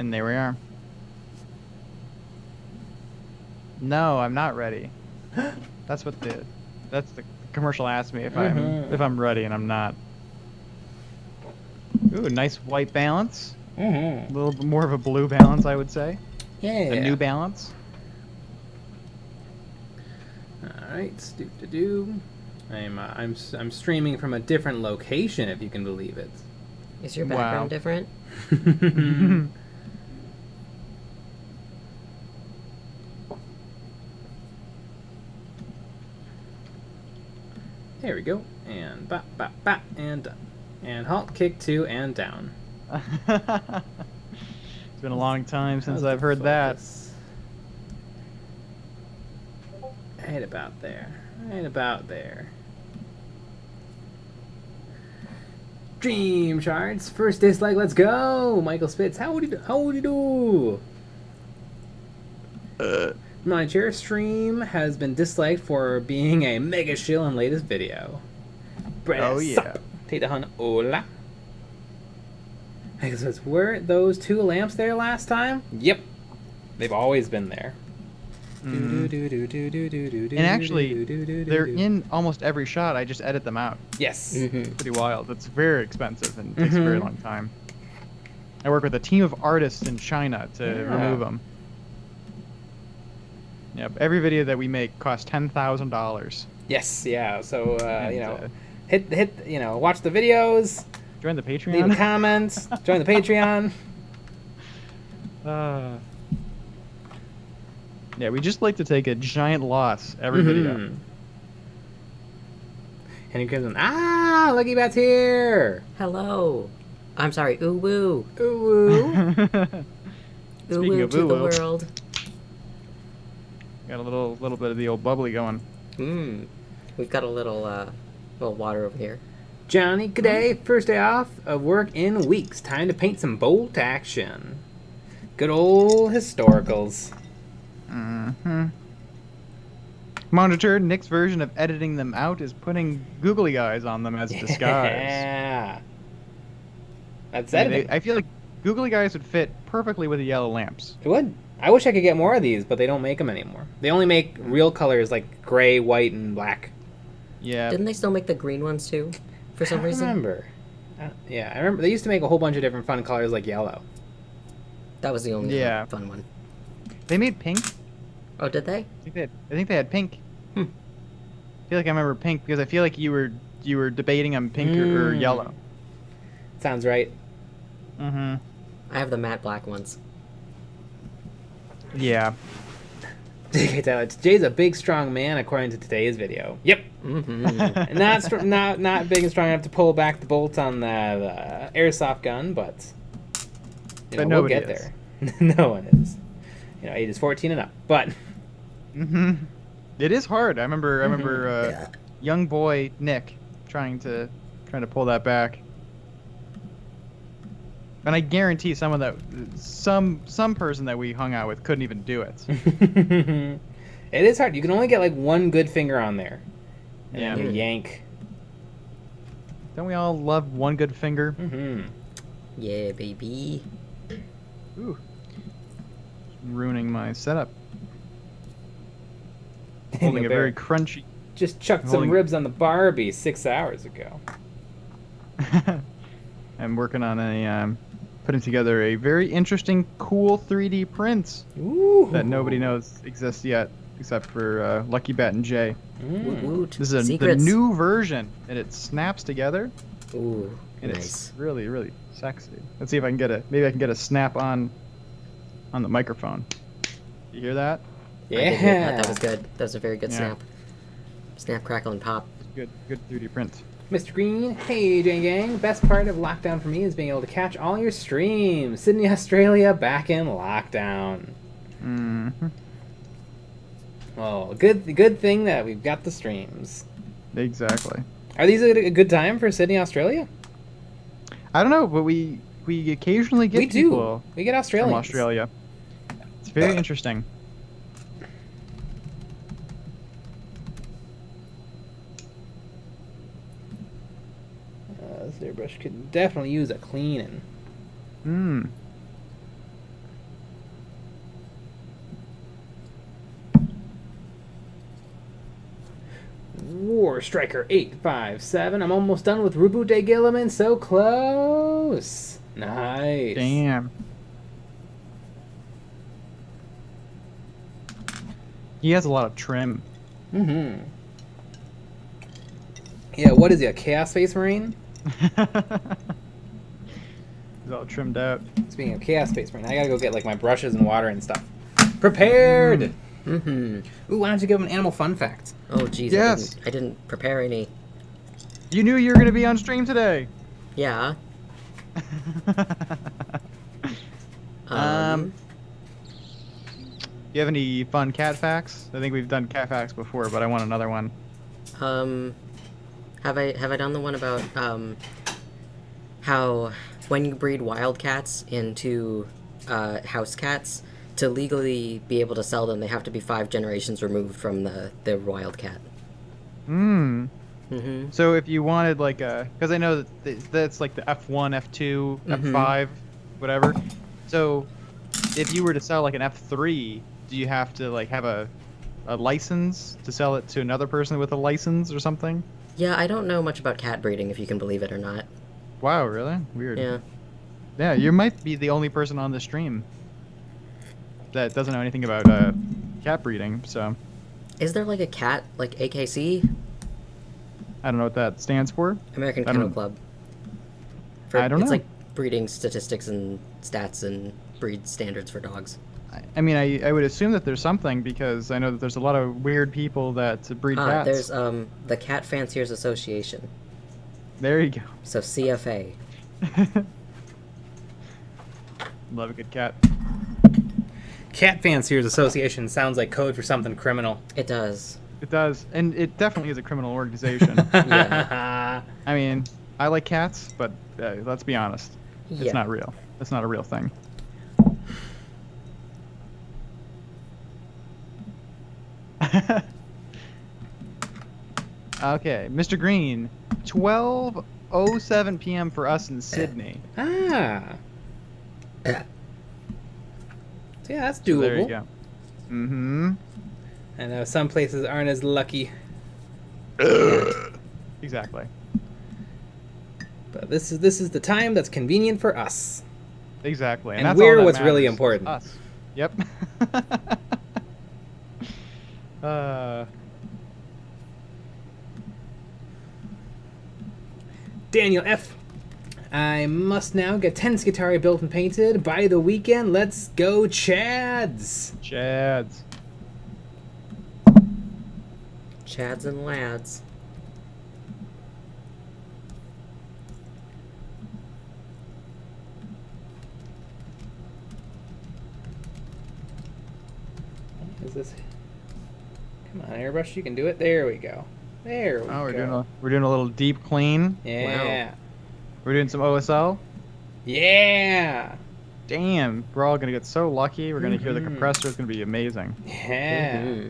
And there we are. No, I'm not ready. That's the commercial asked me if I'm ready, and I'm not. Ooh, nice white balance. A little bit more of a blue balance, I would say. Yeah. A new balance. All right, do. I'm streaming from a different location, if you can believe it. Is your background different? There we go. And bop, bop, bop, and done. And halt, kick two, and down. It's been a long time since I've heard that. Right about there. Right about there. Dream Shards, first dislike, let's go! Michael Spitz, how would you do? My chair stream has been disliked for being a mega shill in latest video. Oh yeah. Take the hun, hola. Michael Spitz, were those two lamps there last time? Yep. They've always been there. And actually, they're in almost every shot. I just edit them out. Yes. Pretty wild. It's very expensive and takes a very long time. I work with a team of artists in China to remove them. Yep. Every video that we make costs $10,000. Yes. Yeah. So you know, hit. You know, watch the videos. Join the Patreon. Leave a comment. Join the Patreon. Yeah, we just like to take a giant loss every video. And he comes in. Ah, Lucky Bat's here. Hello. I'm sorry. Ooh woo. Ooh woo. Ooh woo to the world. Got a little bit of the old bubbly going. We've got a little water over here. Johnny, good day. First day off of work in weeks. Time to paint some bolt action. Good old historicals. Monitor, Nick's version of editing them out is putting googly eyes on them as disguise. Yeah. That's editing. I feel like googly eyes would fit perfectly with the yellow lamps. It would. I wish I could get more of these, but they don't make them anymore. They only make real colors like gray, white, and black. Yeah. Didn't they still make the green ones too? For some reason? I remember. Yeah, I remember. They used to make a whole bunch of different fun colors like yellow. That was the only fun one. They made pink. Oh, did they? I think they had pink. I feel like I remember pink because I feel like you were debating on pink or yellow. Sounds right. I have the matte black ones. Yeah. Jay's a big, strong man, according to today's video. Yep. Not big and strong enough to pull back the bolt on that airsoft gun, but we'll get there. No one is. You know, ages 14 and up. But it is hard. I remember young boy Nick trying to pull that back. And I guarantee some person that we hung out with couldn't even do it. It is hard. You can only get like one good finger on there. And then you yank. Don't we all love one good finger? Yeah, baby. Ooh. Ruining my setup. Holding a very crunchy. Just chucked some ribs on the Barbie 6 hours ago. I'm working on putting together a very interesting, cool 3D print that nobody knows exists yet, except for Lucky Bat and Jay. This is the new version, and it snaps together. Ooh, and nice. It's really, really sexy. Let's see if I can get a snap on the microphone. You hear that? Yeah. That was good. That was a very good snap. Snap, crackle, and pop. Good 3D print. Mr. Green, hey Jane Gang. Best part of lockdown for me is being able to catch all your streams. Sydney, Australia, back in lockdown. Oh, good thing that we've got the streams. Exactly. Are these a good time for Sydney, Australia? I don't know, but we occasionally get people. We get Australians from Australia. It's very interesting. This airbrush could definitely use a cleaning. Power Striker 857. I'm almost done with Reboot Day Gilliman. So close. Nice. Damn. He has a lot of trim. Mm-hmm. Yeah, what is he, a Chaos Space Marine? He's all trimmed out. Speaking of Chaos Space Marine, I gotta go get like my brushes and water and stuff. Prepared! Mm-hmm. Ooh, why don't you give him an animal fun fact? Oh, jeez. Yes. I didn't prepare any. You knew you were going to be on stream today. Yeah. You have any fun cat facts? I think we've done cat facts before, but I want another one. Have I done the one about how when you breed wild cats into house cats, to legally be able to sell them, they have to be 5 generations removed from the wild cat. Mm-hmm. So if you wanted like a, because I know that that's like the F1, F2, F5, whatever. So if you were to sell like an F3, do you have to like have a license to sell it to another person with a license or something? Yeah, I don't know much about cat breeding, if you can believe it or not. Wow, really? Weird. Yeah. Yeah, you might be the only person on the stream that doesn't know anything about cat breeding, so. Is there like a cat, like AKC? I don't know what that stands for. American Kennel Club. I don't know. It's like breeding statistics and stats and breed standards for dogs. I mean, I would assume that there's something, because I know that there's a lot of weird people that breed cats. There's the Cat Fanciers Association. There you go. So CFA. Love a good cat. Cat Fanciers Association sounds like code for something criminal. It does. It does, and it definitely is a criminal organization. Yeah. I mean, I like cats, but let's be honest, it's not real. It's not a real thing. Okay, Mr. Green, 12:07 p.m. for us in Sydney. Ah. Yeah. So yeah, that's doable. So there you go. Mm-hmm. I know some places aren't as lucky. Exactly. But this is the time that's convenient for us. Exactly. And that's we're all that what's really matters, important. Us. Yep. Daniel F. I must now get 10 Skitarii built and painted by the weekend. Let's go, Chads! Chads. Chads and lads. Is this? Come on, airbrush, you can do it. There we go. There we go. We're doing a little deep clean. Yeah. Wow. We're doing some OSL. Yeah. Damn, we're all gonna get so lucky. We're gonna hear the compressor. It's gonna be amazing. Yeah.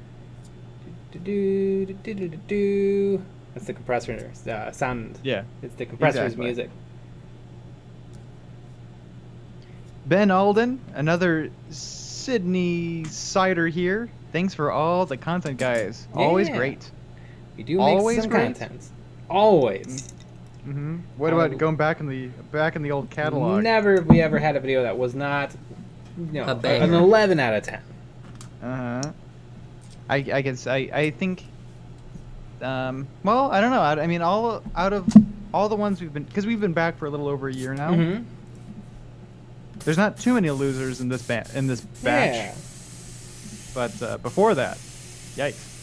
Do-do-do-do-do-do-do. That's the compressor sound. Yeah. It's the compressor's Exactly. music. Ben Alden, another Sydney cider here. Thanks for all the content, guys. Always Yeah. great. We do Always make some great. content. Always. Mm-hmm. What about going back in the old catalog? Never have we ever had a video that was not, A an banger. 11 out of 10. Uh-huh. I guess I think. Well, I don't know. I mean, out of all the ones we've been back for a little over a year now. Mm-hmm. There's not too many losers in this batch. Yeah. But before that, yikes.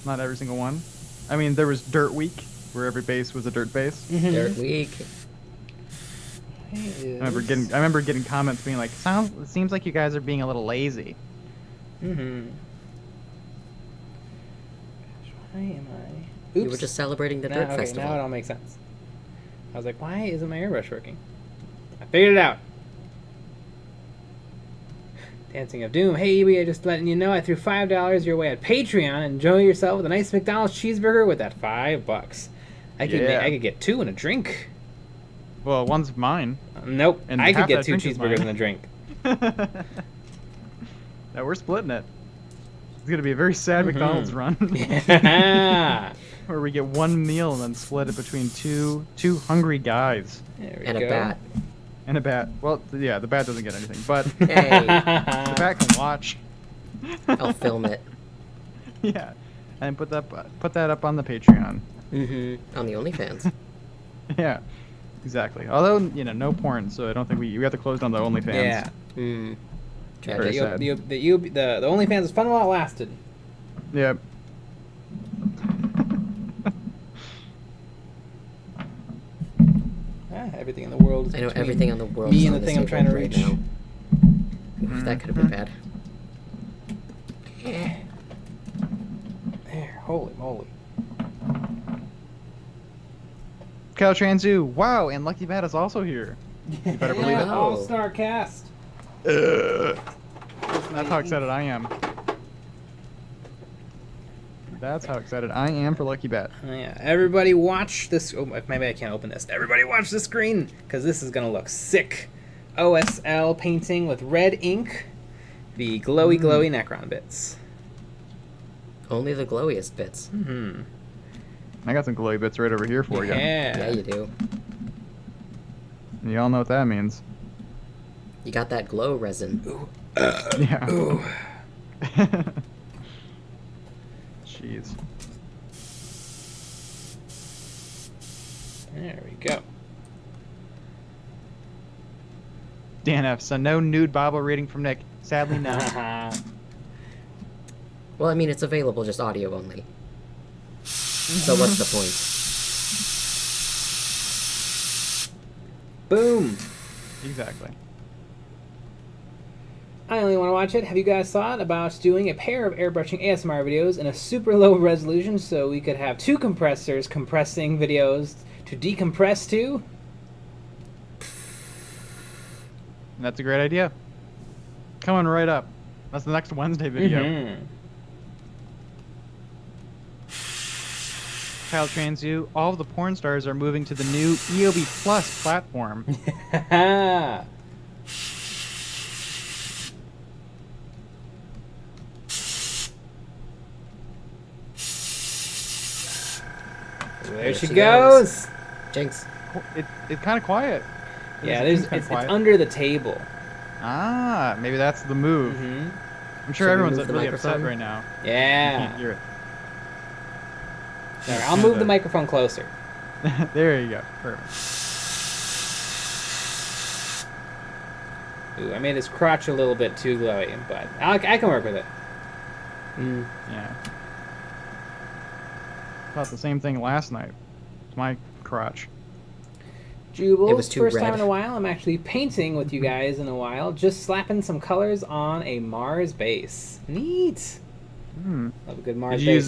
Not every single one. I mean, there was Dirt Week, where every base was a dirt base. Mm-hmm. Dirt week. I remember getting comments being like, it seems like you guys are being a little lazy. Mm-hmm. Why am I? Oops. You were just celebrating the Dirt Okay, Festival. now it all makes sense. I was like, why isn't my airbrush working? I figured it out. Dancing of Doom. Hey, Iwi, just letting you know I threw $5 your way at Patreon. Enjoy yourself with a nice McDonald's cheeseburger with that $5. I could get 2 and a drink. Well, one's mine. Nope. And I could half get that 2 drink is cheeseburgers mine. and a drink. Now we're splitting it. It's gonna be a very sad McDonald's run. Yeah. Where we get one meal and then split it between two hungry guys. And a bat. And a bat. Well, yeah, the bat doesn't get anything, but Hey, the bat can watch. I'll film it. Yeah, and put that up on the Patreon. On the OnlyFans. Yeah, exactly. Although no porn, so I don't think we have to close down the OnlyFans. Yeah. Very sad. The OnlyFans is fun while it lasted. Yep. Everything in the world is I know between everything on the world. me and the thing I'm trying to reach. Now. Oof, that could have been bad. There, holy moly. Caltranzu, wow, and Lucky Bat is also here. You better believe it. All-star cast. That's how excited I am. That's how excited I am for Lucky Bat. Oh, yeah. Everybody watch this. Oh, maybe I can't open this. Everybody watch the screen, because this is going to look sick. OSL painting with red ink. The glowy Necron bits. Only the glowiest bits. I got some glowy bits right over here for you. Yeah, you do. You all know what that means. You got that glow resin. Ooh. Yeah. Ooh. Jeez. There we go. Dan F. So no nude Bible reading from Nick. Sadly, no. Well, I mean, it's available, just audio only. So what's the point? Boom. Exactly. I only want to watch it. Have you guys thought about doing a pair of airbrushing ASMR videos in a super low resolution so we could have two compressors compressing videos to decompress to? That's a great idea. Coming right up. That's the next Wednesday video. Kyle Transu, all of the porn stars are moving to the new EOB Plus platform. There she goes. Jinx. It's kind of quiet. Yeah, it's under the table. Ah, maybe that's the move. I'm sure everyone's really upset right now. Yeah. You can't hear it. There, I'll move the microphone closer. There you go. Perfect. Ooh, I made his crotch a little bit too glowy, but I can work with it. Yeah. Thought the same thing last night. It's my crotch. Jubles, It was too first red. time in a while. I'm actually painting with you guys in a while. Just slapping some colors on a Mars base. Neat. Love a good Mars Did you base.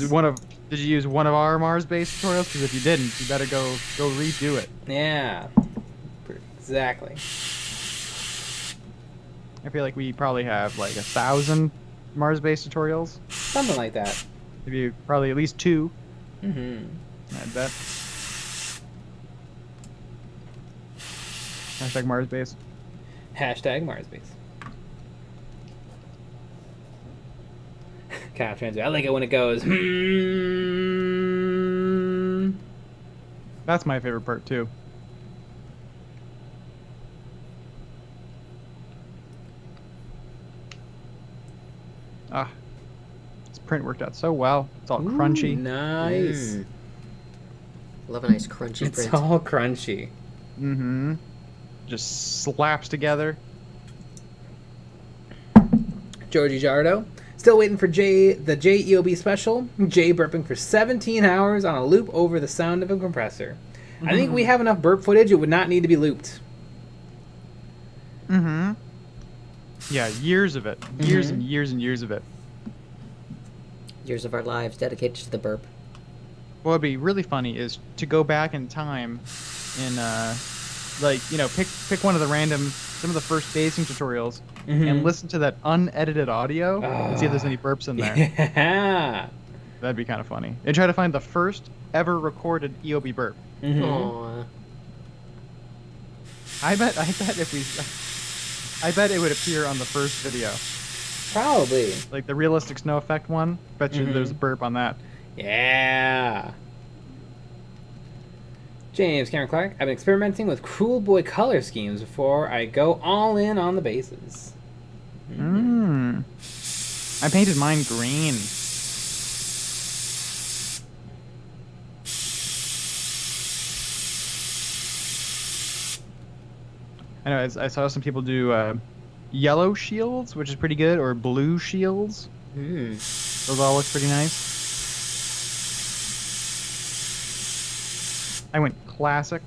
use one of our Mars base tutorials? Because if you didn't, you better go redo it. Yeah. Exactly. I feel like we probably have like 1,000 Mars base tutorials. Something like that. Maybe probably at least 2. I bet. Hashtag Mars base. Hashtag Mars base. Kind of transit. I like it when it goes. That's my favorite part too. Ah, this print worked out so well. It's all crunchy. Nice. Love a nice crunchy It's print. all crunchy. Just slaps together. Georgie Jardo. Still waiting for the JEOB special. Jay burping for 17 hours on a loop over the sound of a compressor. I think we have enough burp footage. It would not need to be looped. Yeah, years of it. Years and years and years of it. Years of our lives dedicated to the burp. What would be really funny is to go back in time and pick one of the some of the first basing tutorials and listen to that unedited audio and see if there's any burps in there. Yeah. That'd be kind of funny. And try to find the first ever recorded EOB burp. Aww. I bet it would appear on the first video. Probably. Like the realistic snow effect one. Bet you there's a burp on that. Yeah. James Cameron Clark, I've been experimenting with Cruel Boy color schemes before I go all in on the bases. I painted mine green. I know, I saw some people do yellow shields, which is pretty good, or blue shields. Those all look pretty nice. I went classic.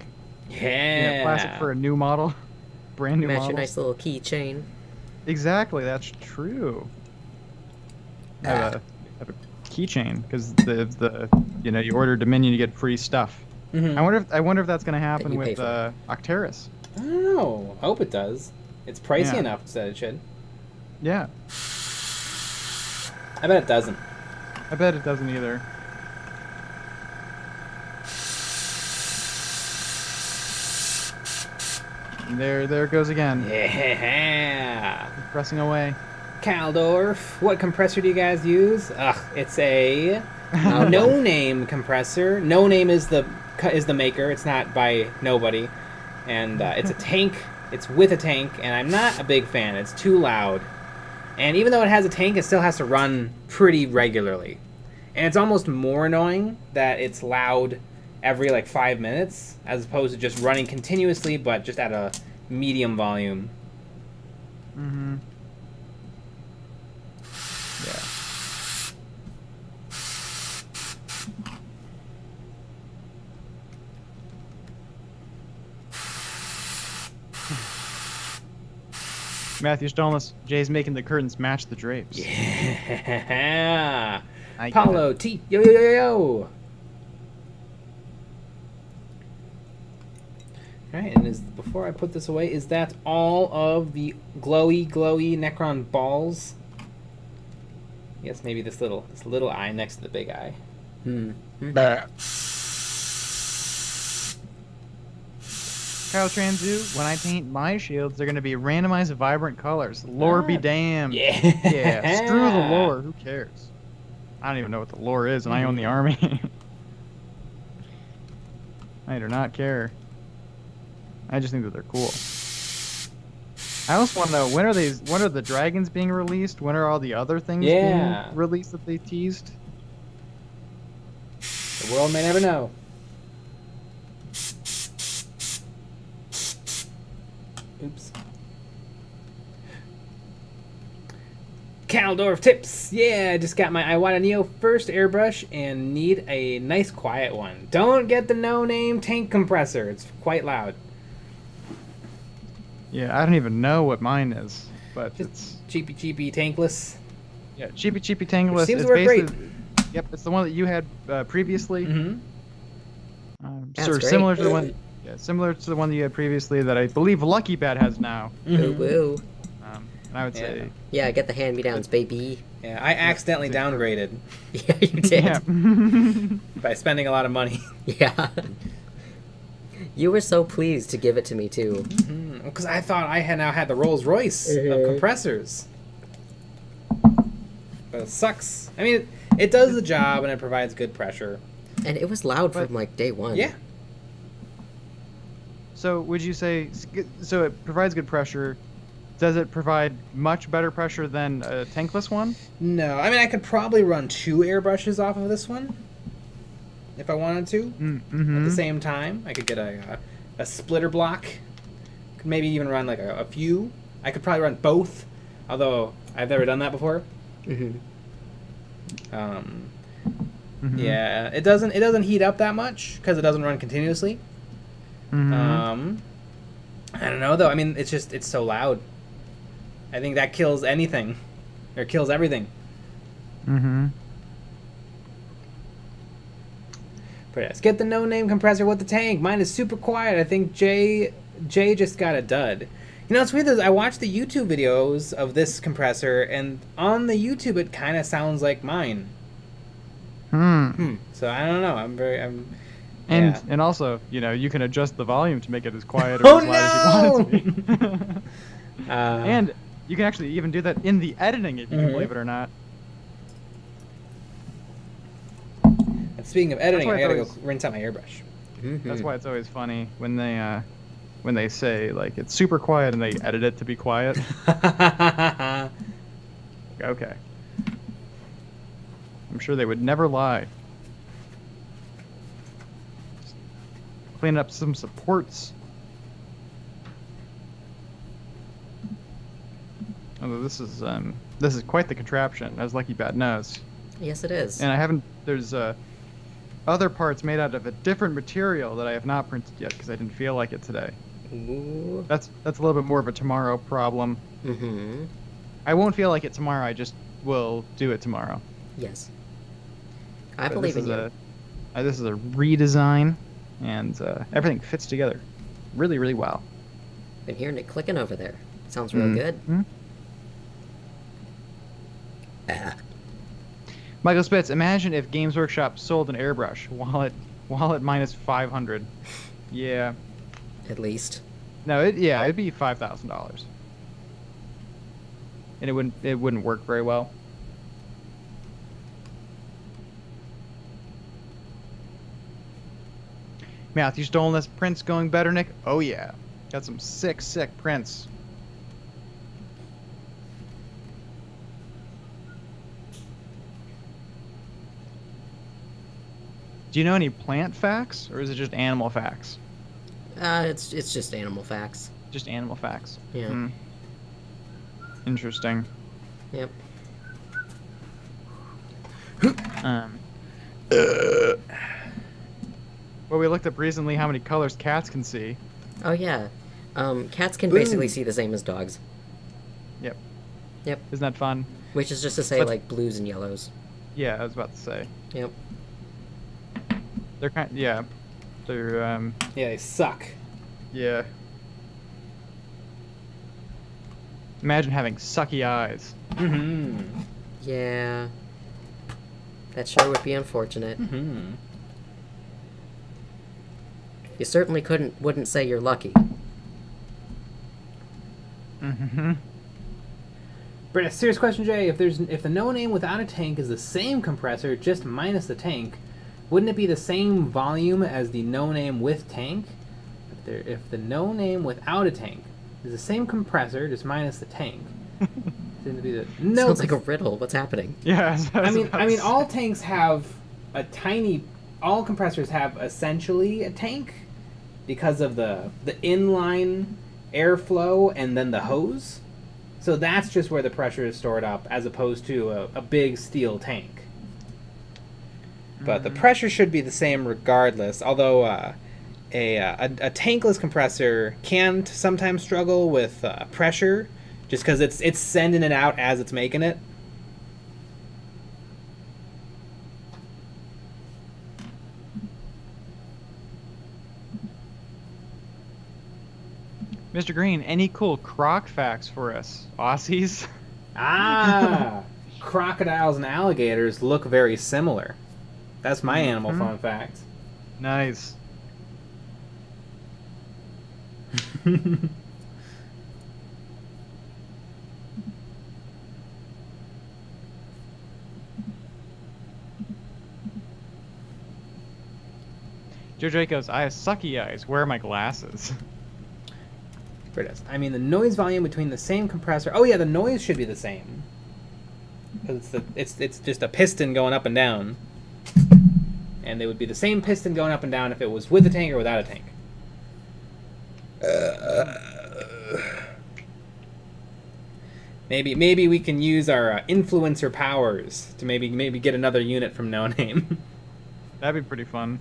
Yeah. Classic for a new model. Brand new Match model. a nice little keychain. Exactly, that's true. I have a keychain because the you order Dominion, you get free stuff. I wonder if that's gonna happen with Octeris. I don't know. I hope it does. It's pricey enough that it should. Yeah. I bet it doesn't. I bet it doesn't either. There it goes again. Yeah. Pressing away. Kaldorf, what compressor do you guys use? Ugh, it's a no-name compressor. No Name is the maker. It's not by nobody, and it's a tank. It's with a tank, and I'm not a big fan. It's too loud, and even though it has a tank, it still has to run pretty regularly, and it's almost more annoying that it's loud every like 5 minutes as opposed to just running continuously, but just at a medium volume. Yeah. Matthew Stonelis, Jay's making the curtains match the drapes. Yeah. I Paulo T. Yo yo yo yo. Alright, and before I put this away, is that all of the glowy Necron balls? Yes, maybe this little eye next to the big eye. Kyle Transu, when I paint my shields, they're going to be randomized vibrant colors. Lore be damned. Yeah. Yeah, screw the lore. Who cares? I don't even know what the lore is, and I own the army. I do not care. I just think that they're cool. I also want to know, when are the dragons being released? When are all the other things being released that they teased? The world may never know. Oops. Kaldorf tips. Yeah, I just got my Iwata Neo first airbrush and need a nice quiet one. Don't get the no-name tank compressor. It's quite loud. Yeah, I don't even know what mine is, but just it's cheapy tankless. Yeah, cheapy tankless. It seems to work great. Yep, it's the one that you had previously. That's great. Similar to the one. Yeah, similar to the one that you had previously that I believe Lucky Bat has now. Woo woo. And I would say. Yeah, get the hand-me-downs, baby. Yeah, I accidentally downgraded. Yeah, you did. Yeah. By spending a lot of money. Yeah. You were so pleased to give it to me too. Because I thought I had now had the Rolls Royce of compressors. But it sucks. I mean, it does the job and it provides good pressure. And it was loud from like day one. Yeah. So would you say, so it provides good pressure, does it provide much better pressure than a tankless one? No, I mean I could probably run 2 airbrushes off of this one. If I wanted to. At the same time, I could get a splitter block. Could maybe even run like a few. I could probably run both, although I've never done that before. Yeah, it doesn't heat up that much because it doesn't run continuously. I don't know though. I mean, it's so loud. I think that kills anything, or kills everything. But yes, get the no-name compressor with the tank. Mine is super quiet. I think Jay just got a dud. You know, it's weird that I watched the YouTube videos of this compressor, and on the YouTube it kind of sounds like mine. So I don't know. And also, you know, you can adjust the volume to make it as quiet or as loud as you want it to be. You can actually even do that in the editing, if you can believe it or not. And speaking of editing, I gotta go rinse out my airbrush. That's why it's always funny when they say like it's super quiet and they edit it to be quiet. Okay. I'm sure they would never lie. Just clean up some supports. Although this is quite the contraption, as Lucky Bat knows. Yes, it is. And I haven't. There's other parts made out of a different material that I have not printed yet because I didn't feel like it today. Ooh. That's a little bit more of a tomorrow problem. Mm-hmm. I won't feel like it tomorrow. I just will do it tomorrow. Yes. I believe in you. This is a redesign, and everything fits together really, really well. Been hearing it clicking over there. Sounds real good. Michael Spitz, imagine if Games Workshop sold an airbrush while at minus 500. Yeah. At least. No, it'd be $5,000. And it wouldn't work very well. Matthew Stoleness prints going better, Nick? Oh yeah. Got some sick prints. Do you know any plant facts, or is it just animal facts? It's just animal facts. Just animal facts. Yeah. Interesting. Yep. Well, we looked up recently how many colors cats can see. Oh yeah. Cats can basically see the same as dogs. Yep. Yep. Isn't that fun? Which is just to say, like, blues and yellows. Yeah, I was about to say. Yep. They're yeah, Yeah, they suck. Yeah. Imagine having sucky eyes. Yeah. That sure would be unfortunate. You certainly wouldn't say you're lucky. But a serious question, Jay. If the no name without a tank is the same compressor, just minus the tank, wouldn't it be the same volume as the no name with tank? If the no name without a tank is the same compressor, just minus the tank, shouldn't it be the no? Sounds like a riddle. What's happening? Yeah. I mean, all tanks have a tiny. All compressors have essentially a tank because of the inline airflow and then the hose. So that's just where the pressure is stored up, as opposed to a big steel tank. But the pressure should be the same regardless, although a tankless compressor can sometimes struggle with pressure, just because it's sending it out as it's making it. Mr. Green, any cool croc facts for us, Aussies? Crocodiles and alligators look very similar. That's my animal fun fact. Nice. Joe Jacobs, I have sucky eyes. Where are my glasses? I mean, the noise volume between the same compressor. Oh yeah, the noise should be the same. Because it's just a piston going up and down. And they would be the same piston going up and down if it was with a tank or without a tank. Maybe we can use our influencer powers to maybe get another unit from No Name. That'd be pretty fun.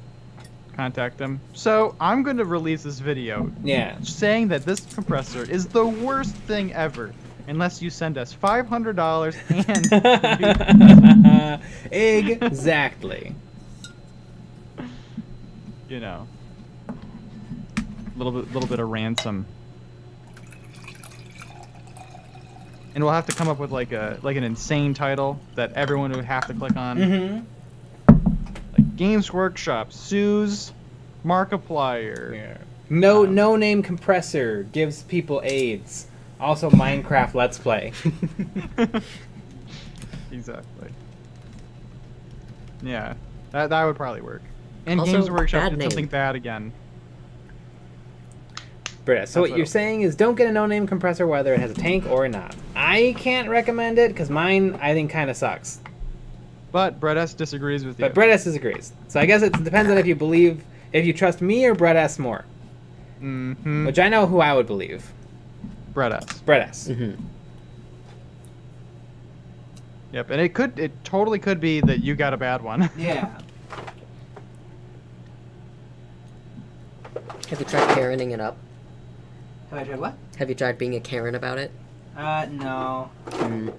Contact them. So I'm going to release this video. Yeah. Saying that this compressor is the worst thing ever, unless you send us $500 and exactly. You know, little bit of ransom. And we'll have to come up with like an insane title that everyone would have to click on. Like Games Workshop sues Markiplier. Yeah. No name compressor gives people AIDS. Also, Minecraft Let's Play. Exactly. Yeah, that would probably work. And Also, Games Workshop bad did name. something bad again. Britta, so what you're saying is don't get a no-name compressor whether it has a tank or not. I can't recommend it because mine, I think, kind of sucks. But Brett S disagrees with you. But Brett S disagrees. So I guess it depends on if you trust me or Brett S more. Mm-hmm. Which I know who I would believe. Brett S. Brett S. Mm-hmm. Yep, and it totally could be that you got a bad one. Yeah. Have you tried Karening it up? Have I tried what? Have you tried being a Karen about it? No. Mm,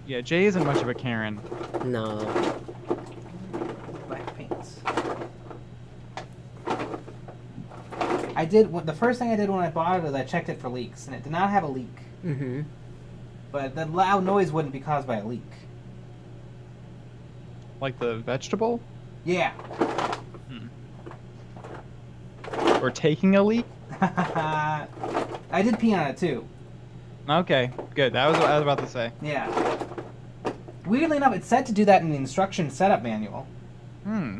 Yeah, Jay isn't much of a Karen. no. Black paints. I did. The first thing I did when I bought it was I checked it for leaks, and it did not have a leak. Mm-hmm. But the loud noise wouldn't be caused by a leak. Like the vegetable? Yeah. Or taking a leak? I did pee on it too. Okay, good. That was what I was about to say. Yeah. Weirdly enough, it said to do that in the instruction setup manual. Hmm.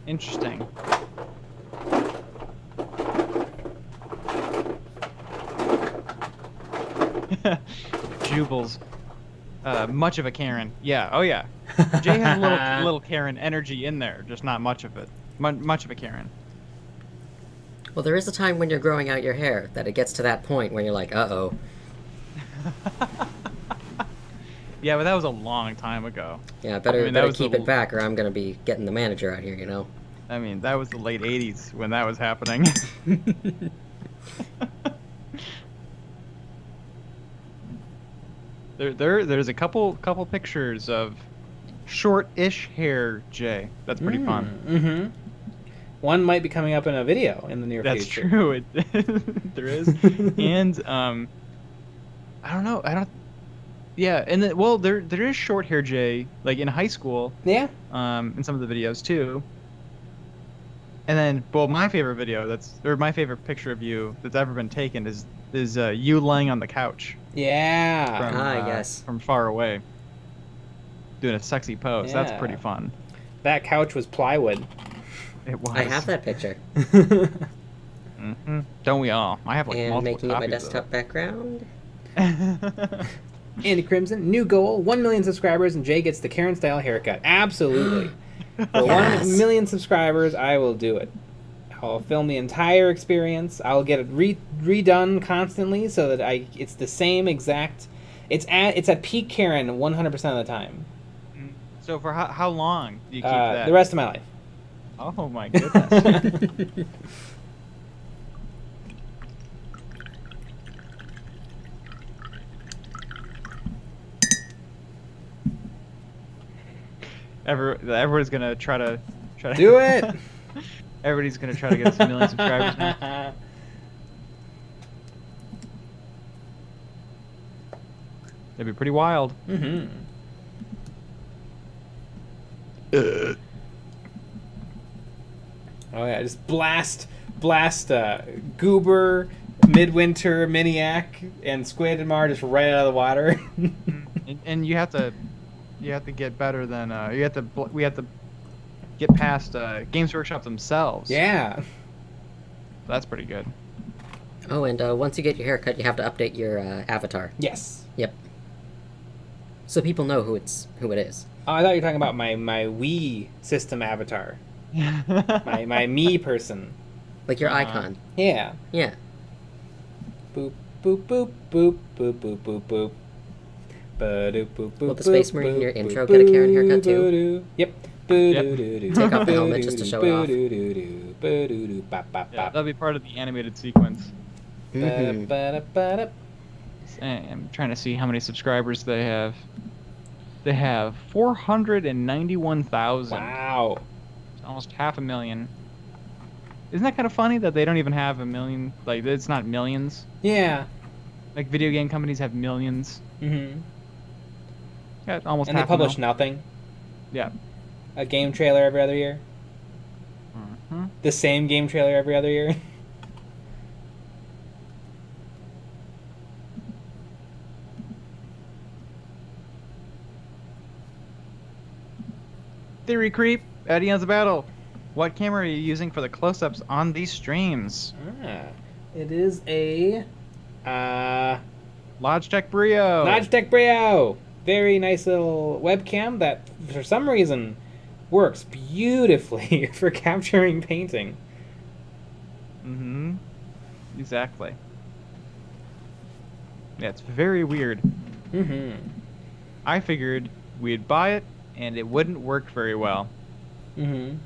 Interesting. Jubal's much of a Karen. Yeah, oh yeah. Jay has a little Karen energy in there, just not much of it. Much of a Karen. Well, there is a time when you're growing out your hair that it gets to that point where you're like, uh-oh. Yeah, but that was a long time ago. Yeah, better was keep the- it back or I'm going to be getting the manager out here, you know? I mean, that was the late 80s when that was happening. There's a couple pictures of short-ish hair Jay. That's pretty fun. Mm-hmm. One might be coming up in a video in the near That's future. true. There is. And I don't know. Yeah, and there is short hair Jay, like in high school. Yeah. In some of the videos too. And then, well, my favorite video my favorite picture of you that's ever been taken is you laying on the couch. Yeah. Yes. From far away, doing a sexy pose. That's Yeah. pretty fun. That couch was plywood. It was. I have that picture. Mm-hmm. Don't we all? I have like And multiple making it my copies desktop background. Andy Crimson, new goal, 1 million subscribers, and Jay gets the Karen style haircut. Absolutely. For Yes. 1 million subscribers, I will do it. I'll film the entire experience. I'll get it redone constantly so that it's the same exact. It's at peak Karen 100% of the time. So for how long do you keep that? The rest of my life. Oh my goodness. Everybody's gonna try to Do it. Everybody's gonna try to get us 1 million subscribers now. That'd be pretty wild. Mm-hmm. Oh yeah, just blast Goober, Midwinter, Miniac, and Squid and Mar just right out of the water. And you have to get better than we have to get past Games Workshop themselves. Yeah. That's pretty good. Oh, and once you get your haircut, you have to update your avatar. Yes. Yep. So people know who it is. Oh, I thought you were talking about my Wii system avatar. my me person. Like your icon. Yeah. Yeah. Boop boop boop boop boop boop boop boop. Ba-doop, boop, boop, Will the Space Marine in your boop, intro boop, get a Karen haircut too? boo-doo. Yep. Take off the helmet just to show it off. Yeah, that'll be part of the animated sequence. Mhm. I'm trying to see how many subscribers they have. They have 491,000. Wow. Almost 500,000. Isn't that kind of funny that they don't even have a million? Like, it's not millions. Yeah. Like, video game companies have millions. Mm-hmm. Got almost And they half a publish mil. nothing. Yeah. A game trailer every other year. Mm-hmm. The same game trailer every other year. Theory Creep at EonsOfBattle. What camera are you using for the close-ups on these streams? It is a Logitech Brio. Logitech Brio. Very nice little webcam that, for some reason, works beautifully for capturing painting. Mm-hmm. Exactly. Yeah, it's very weird. Mm-hmm. I figured we'd buy it, and it wouldn't work very well. Mm-hmm.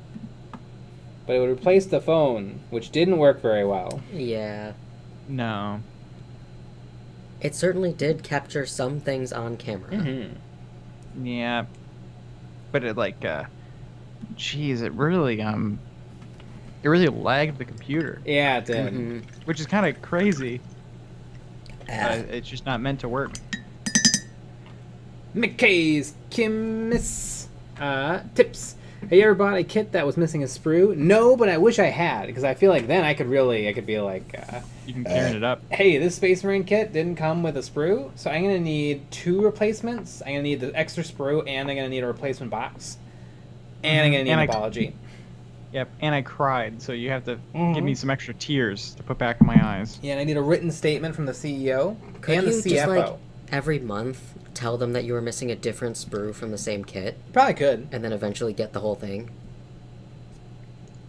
But it would replace the phone, which didn't work very well. Yeah. No. It certainly did capture some things on camera. Mm-hmm. Yeah. But it geez, it really lagged the computer. Yeah, it did. Mm-hmm. Which is kind of crazy. It's just not meant to work. McKay's Kim's tips. Have you ever bought a kit that was missing a sprue? No, but I wish I had, because I feel like then I could be like, You can carry it up. hey, this Space Marine kit didn't come with a sprue, so I'm going to need 2 replacements. I'm going to need the extra sprue, and I'm going to need a replacement box. And I'm going to need an apology. Yep, and I cried, so you have to give me some extra tears to put back in my eyes. Yeah, and I need a written statement from the CEO Could and the you CFO. just, like, every month tell them that you were missing a different sprue from the same kit, Probably could. and then eventually get the whole thing?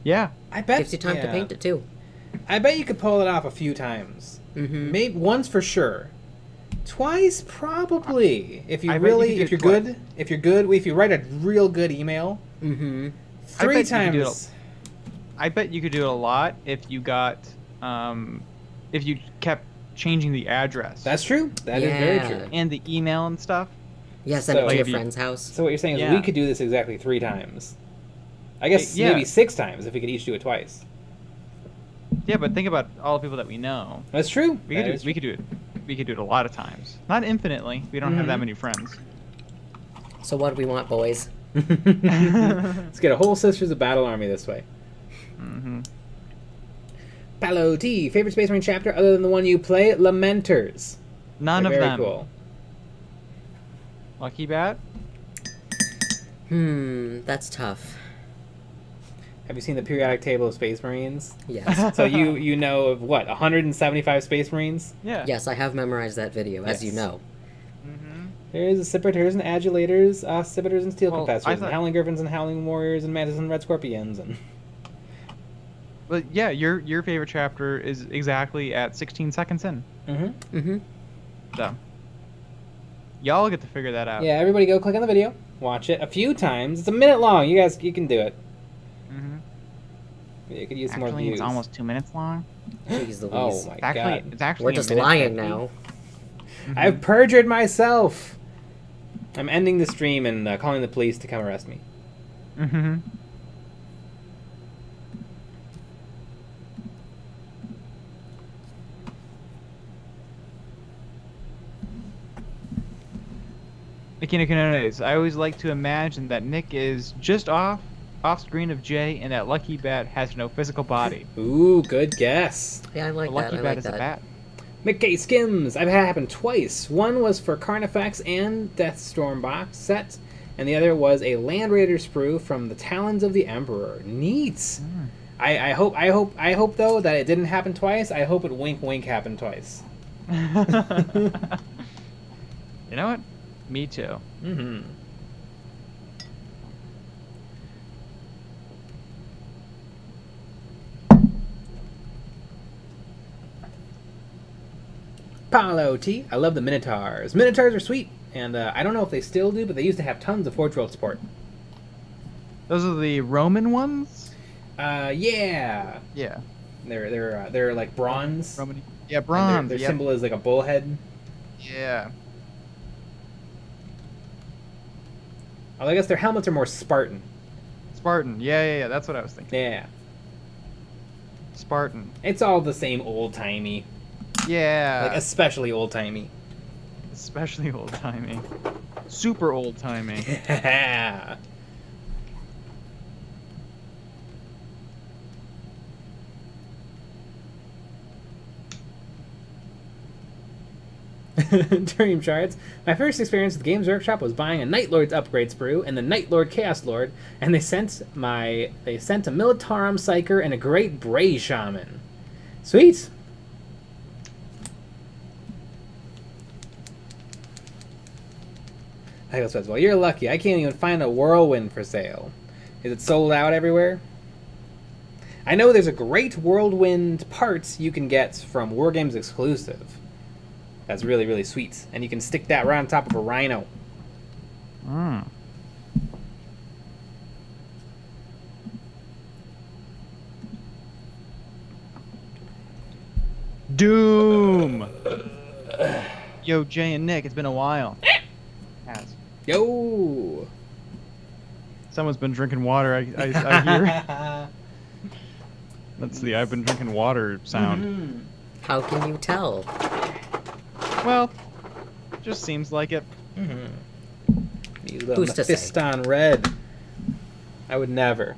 Yeah. I bet. Gives you time to paint it, too. I bet you could pull it off a few times. Mm-hmm. Maybe once for sure. Twice probably. If you I bet really, you could if you're do it good, if you write a real good email, Mm-hmm. 3 times. I bet you could do it a lot if you got, if you kept changing the address. That's true. That is Yeah. very true. And the email and stuff. Yeah, send it So- to your Maybe- friend's house. So what you're saying is Yeah. we could do this exactly 3 times. I guess Yeah. maybe 6 times if we could each do it twice. Yeah, but think about all the people that we know. That's true. We could do it a lot of times. Not infinitely. We don't have that many friends. So what do we want, boys? Let's get a whole Sisters of Battle army this way. Mm-hmm. Palo T, favorite Space Marine chapter other than the one you play? Lamenters. None They're of very them. Cool. Lucky Bat? That's tough. Have you seen the periodic table of Space Marines? Yes. So you know of what, 175 Space Marines? Yeah. Yes, I have memorized that video, as you Yes. know. Mm-hmm. There's Scimitars and Adulators, Scimitars and Steel Well, Confessors, I and thought- Howling Griffins and Howling Warriors and Mantis and Red Scorpions and But yeah, your favorite chapter is exactly at 16 seconds in. Mm-hmm. So y'all get to figure that out. yeah. Everybody go click on the video, watch it a few times. It's a minute long. You can do it. Mm-hmm. You could use some more Actually, views. it's almost 2 minutes long. Jeez Louise. Oh my It's actually, god! it's actually We're a just minute lying 50. now. Mhm. I've perjured myself. I'm ending the stream and calling the police to come arrest me. Mm-hmm. I always like to imagine that Nick is just off screen of Jay, and that Lucky Bat has no physical body. Ooh, good guess. Yeah, I like The that. Lucky I Bat like is a that. bat. McKay Skims. I've had it happen twice. One was for Carnifex and Deathstorm box set, and the other was a Land Raider sprue from the Talons of the Emperor. Neat. I hope though that it didn't happen twice. I hope it wink wink happened twice. You know what? Me too. Mm-hmm. Paulo T. I love the Minotaurs. Minotaurs are sweet, and I don't know if they still do, but they used to have tons of Forge World support. Those are the Roman ones. Yeah. Yeah. They're like bronze. Roman. Yeah, and bronze. Their yep. symbol is like a bullhead. Yeah. Oh, I guess their helmets are more Spartan. Spartan. Yeah. That's what I was thinking. Yeah. Spartan. It's all the same old timey. Yeah. Like especially old timey. Especially old timey. Super old timey. Yeah. Dream charts. My first experience with Games Workshop was buying a Night Lord's upgrade sprue and the Night Lord Chaos Lord, and they sent a Militarum Psyker and a Great Bray Shaman. Sweet. I says, well, you're lucky. I can't even find a Whirlwind for sale. Is it sold out everywhere? I know there's a great Whirlwind parts you can get from Wargames exclusive. That's really, really sweet. And you can stick that right on top of a Rhino. Mm. Doom! Yo, Jay and Nick, it's been a while. Yo! Someone's been drinking water, I hear. That's the I've been drinking water sound. Mm-hmm. How can you tell? Well, just seems like it. You little Who's to say? Mephiston Red. I would never.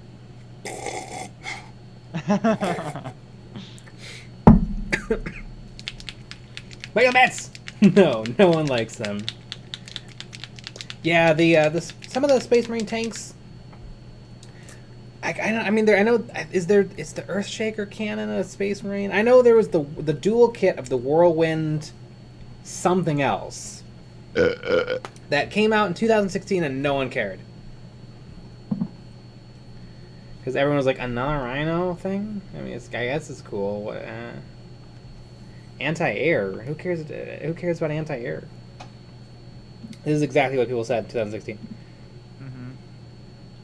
Mega Mets! No, no one likes them. Yeah, some of the Space Marine tanks. I know. Is the Earthshaker cannon a Space Marine? I know there was the dual kit of the Whirlwind something else that came out in 2016 and no one cared because everyone was like, another Rhino thing. I mean, I guess it's cool. What? Anti-air. Who cares? Who cares about anti-air? This is exactly what people said in 2016.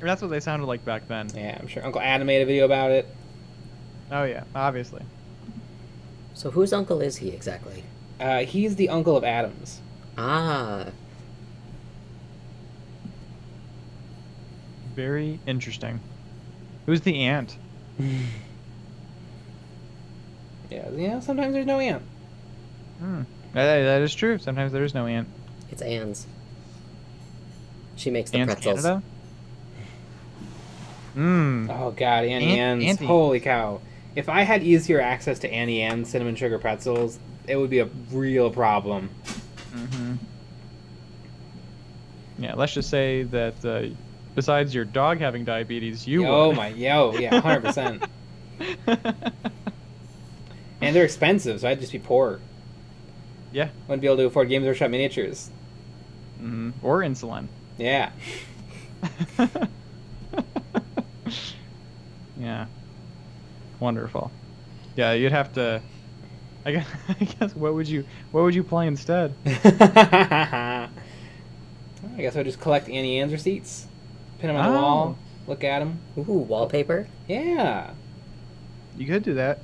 Or that's what they sounded like back then. Yeah, I'm sure Uncle Adam made a video about it. Oh yeah, obviously. So whose uncle is he exactly? He's the uncle of Adams. Ah. Very interesting. Who's the ant? Yeah, sometimes there's no ant. That is true. Sometimes there is no ant. It's Anne's. She makes the Ant's pretzels. Canada? Oh god, Annie Ann's. Auntie. Holy cow. If I had easier access to Annie Ann's cinnamon sugar pretzels, it would be a real problem. Yeah, let's just say that besides your dog having diabetes, you Oh would. my, yeah, 100%. And they're expensive, so I'd just be poor. Yeah. Wouldn't be able to afford Games Workshop miniatures. Or insulin. Yeah. Yeah. Wonderful. Yeah, you'd have to. I guess what would you play instead? I guess I'll just collect Annie Ann's receipts, pin them on the wall, look at them. Ooh, wallpaper? Yeah. You could do that.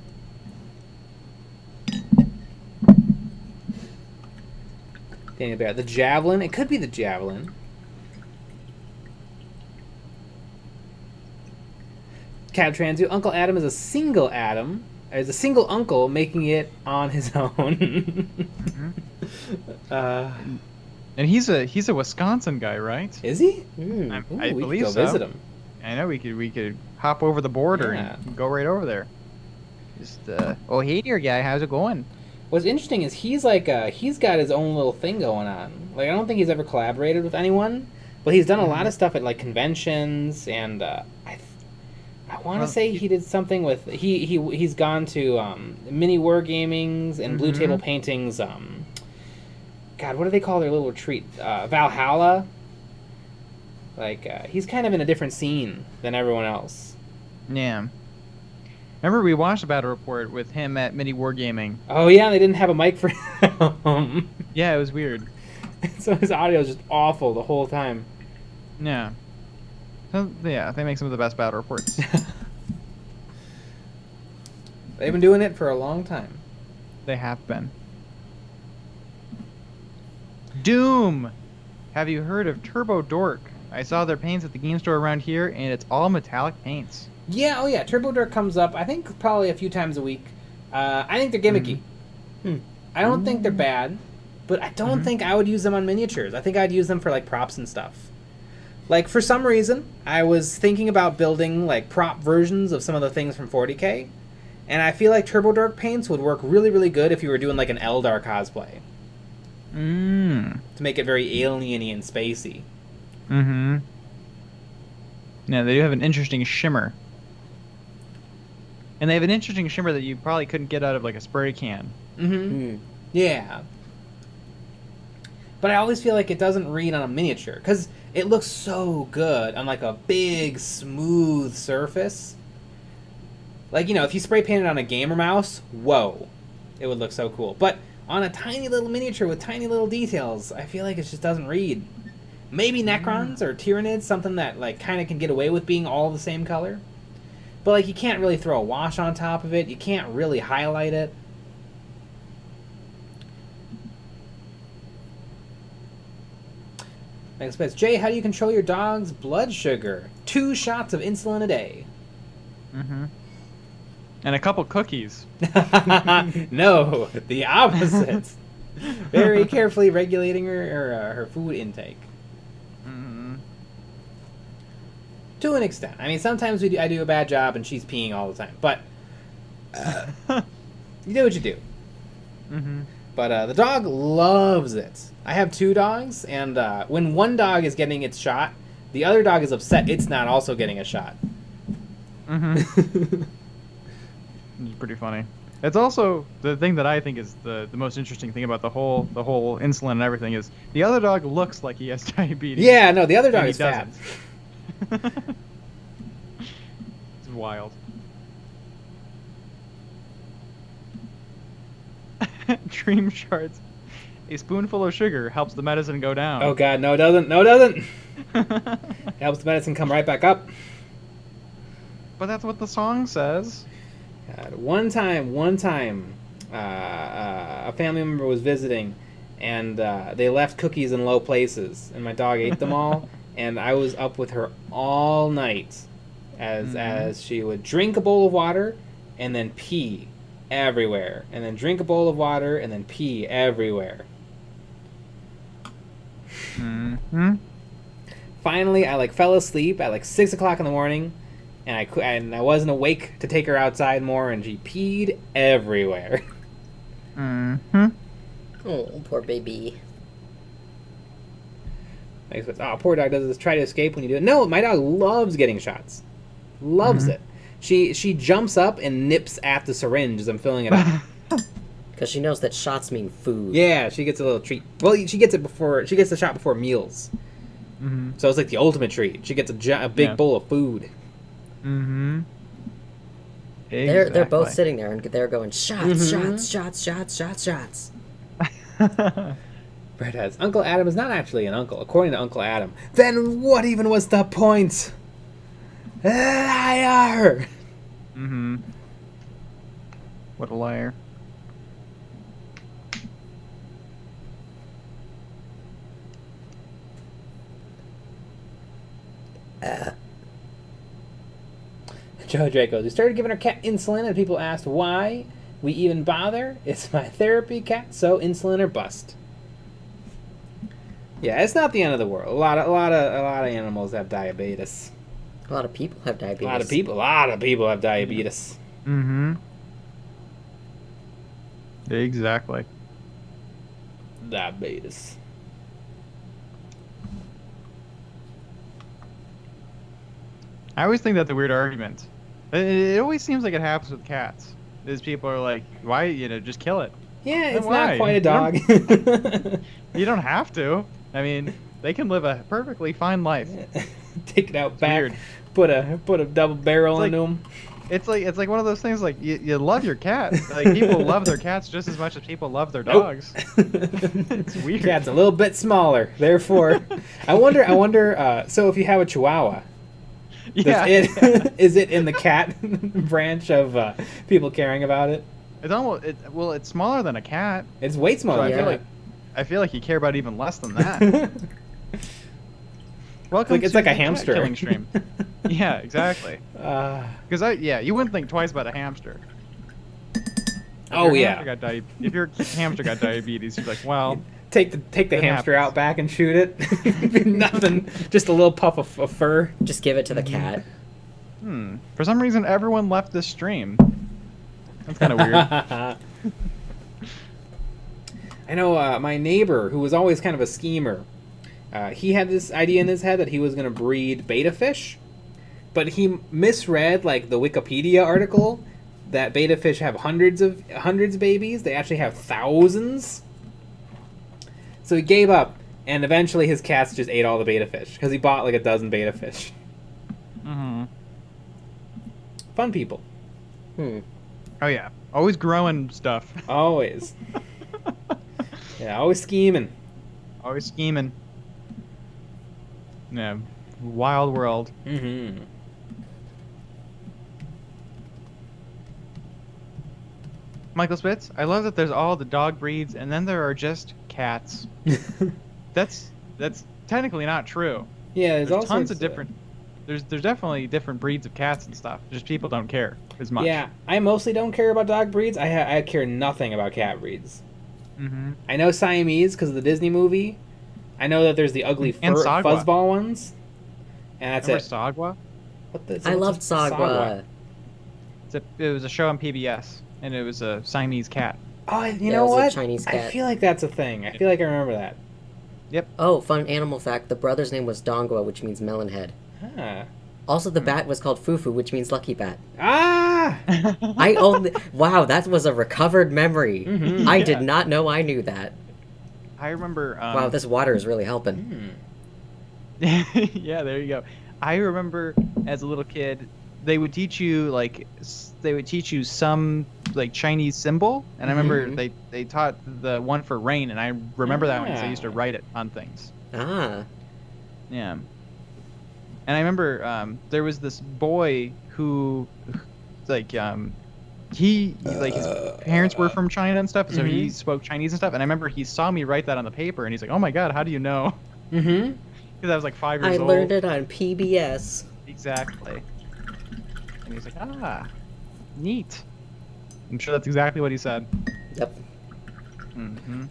Danny the Bear. The Javelin. It could be the Javelin. Cat Transu. Uncle Adam is a single Adam. Is a single uncle making it on his own. And he's a Wisconsin guy, right? Is he? I We believe could go so. visit him. I know we could hop over the border and go right over there. Just oh hey there guy, how's it going? What's interesting is he's like he's got his own little thing going on. Like I don't think he's ever collaborated with anyone, but he's done a lot of stuff at like conventions and I want to say he did something with he's gone to mini wargamings and blue table paintings. God, what do they call their little retreat? Valhalla. Like he's kind of in a different scene than everyone else. Yeah. Remember we watched a battle report with him at Mini Wargaming. Oh yeah, they didn't have a mic for him. Yeah, it was weird. So his audio is just awful the whole time. Yeah. So, yeah, they make some of the best battle reports. They've been doing it for a long time. They have been. Doom! Have you heard of Turbo Dork? I saw their paints at the game store around here, and it's all metallic paints. Yeah, oh yeah, Turbo Dork comes up, I think, probably a few times a week. I think they're gimmicky. I don't think they're bad, but I don't think I would use them on miniatures. I think I'd use them for, like, props and stuff. Like, for some reason, I was thinking about building, like, prop versions of some of the things from 40k, and I feel like Turbo Dork paints would work really, really good if you were doing, like, an Eldar cosplay. Mm. To make it very alien-y and spacey. Mm-hmm. Yeah, they do have an interesting shimmer. And they have an interesting shimmer that you probably couldn't get out of like a spray can. Mm-hmm. Yeah. But I always feel like it doesn't read on a miniature, because it looks so good on like a big, smooth surface. Like, you know, if you spray painted on a gamer mouse, whoa, it would look so cool. But on a tiny little miniature with tiny little details, I feel like it just doesn't read. Maybe Necrons or Tyranids, something that like kind of can get away with being all the same color. But like you can't really throw a wash on top of it. You can't really highlight it. Next place, Jay, how do you control your dog's blood sugar? 2 shots of insulin a day. Mm-hmm. And a couple cookies. No, the opposite. Very carefully regulating her food intake. Mm-hmm. To an extent. I mean, sometimes I do a bad job and she's peeing all the time. But you do what you do. Mm-hmm. But the dog loves it. I have 2 dogs, and when one dog is getting its shot, the other dog is upset it's not also getting a shot. Mm-hmm. It's pretty funny. It's also the thing that I think is the most interesting thing about the whole insulin and everything is the other dog looks like he has diabetes. Yeah, no, the other dog is fat. It's wild. Dream shards. A spoonful of sugar helps the medicine go down. Oh god, no it doesn't. No it doesn't. It helps the medicine come right back up. But that's what the song says. God, one time, a family member was visiting, and they left cookies in low places, and my dog ate them all, and I was up with her all night as she would drink a bowl of water and then pee everywhere, and then drink a bowl of water and then pee everywhere. Mm-hmm. Finally, I fell asleep at 6 o'clock in the morning, and I wasn't awake to take her outside more, and she peed everywhere. Mm-hmm. Oh, poor baby. Oh, poor dog does this. Try to escape when you do it. No, my dog loves getting shots. Loves it. She jumps up and nips at the syringe as I'm filling it up. Because she knows that shots mean food. Yeah, she gets a little treat. Well, she gets the shot before meals. Mm-hmm. So it's like the ultimate treat. She gets a big bowl of food. Mm-hmm. Exactly. They're both sitting there and they're going shots, shots, shots, shots, shots, shots. Brett has Uncle Adam is not actually an uncle, according to Uncle Adam. Then what even was the point? Liar! Mm-hmm. What a liar. Joe Draco. We started giving our cat insulin, and people asked why we even bother. It's my therapy cat, so insulin or bust. Yeah, it's not the end of the world. A lot of animals have diabetes. A lot of people have diabetes. A lot of people have diabetes. Mm-hmm. Exactly. Diabetes. I always think that's a weird argument. It always seems like it happens with cats. Is people are like, why, just kill it. Yeah, it's why? not quite a dog. You don't have to. I mean, they can live a perfectly fine life. Take it out It's back. weird. Put a double barrel into them. It's like one of those things. Like you love your cat. Like people love their cats just as much as people love their dogs. It's weird. Cat's a little bit smaller, therefore. I wonder. So if you have a Chihuahua, is it in the cat branch of people caring about it? It's almost it's smaller than a cat. It's way smaller. So I feel like you care about even less than that. Welcome it's to like a the hamster. cat killing stream. Yeah, exactly. Because you wouldn't think twice about a hamster. If your hamster got diabetes, you're like, well, take the hamster out back and shoot it. Nothing, just a little puff of fur. Just give it to the cat. For some reason, everyone left this stream. That's kind of weird. I I know my neighbor, who was always kind of a schemer, he had this idea in his head that he was going to breed beta fish, but he misread like the Wikipedia article that beta fish have hundreds of babies. They actually have thousands. So he gave up, and eventually his cats just ate all the beta fish because he bought like a dozen beta fish. Mm-hmm. Fun people. Oh yeah, always growing stuff. Always. Yeah, always scheming. Always scheming. Yeah, wild world. Mm-hmm. Michael Spitz, I love that there's all the dog breeds, and then there are just cats. That's technically not true. Yeah, there's all tons sorts of different. There's definitely different breeds of cats and stuff. Just people don't care as much. Yeah, I mostly don't care about dog breeds. I care nothing about cat breeds. Mm-hmm. I know Siamese because of the Disney movie. I know that there's the ugly fuzzball ones. And that's Remember it. Sagwa? I loved Sagwa. It was a show on PBS, and it was a Siamese cat. Oh, you Yeah, know it was a what? Chinese I cat. feel like that's a thing. I feel like I remember that. Yep. Oh, fun animal fact. The brother's name was Dongwa, which means melon head. Ah. Also, the bat was called Fufu, which means lucky bat. Ah! I only... Wow, that was a recovered memory. Mhm. I Yeah. did not know I knew that. I remember. Wow, this water is really helping. Yeah, there you go. I remember as a little kid, they would teach you some like Chinese symbol, and I remember they taught the one for rain, and I remember that one because I used to write it on things. Ah. Yeah. And I remember there was this boy who, like, his parents were from China and stuff, so he spoke Chinese and stuff. And I remember he saw me write that on the paper, and he's like, "Oh my God, how do you know?" Mm-hmm. Because I was like 5 years I old. learned it on PBS. Exactly. And he's like, "Ah, neat." I'm sure that's exactly what he said. Yep. Mm-hmm.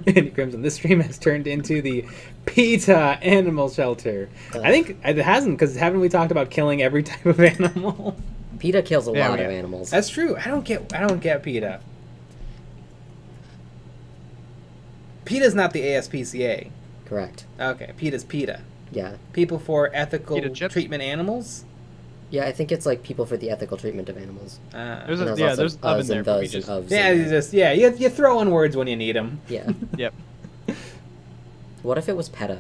And Crimson, this stream has turned into the PETA animal shelter. I think it hasn't, because haven't we talked about killing every type of animal? PETA kills a Yeah, lot we of have. animals. That's true. I don't get PETA. PETA's not the ASPCA. Correct. Okay, PETA's PETA. Yeah. People for Ethical PETA chips? Treatment Animals. Yeah, I think it's like people for the ethical treatment of animals. There's And a, there's yeah, also there's of in us there and for me those just. and ofs yeah, in you there. just you throw in words when you need them. Yeah. Yep. What if it was PETA?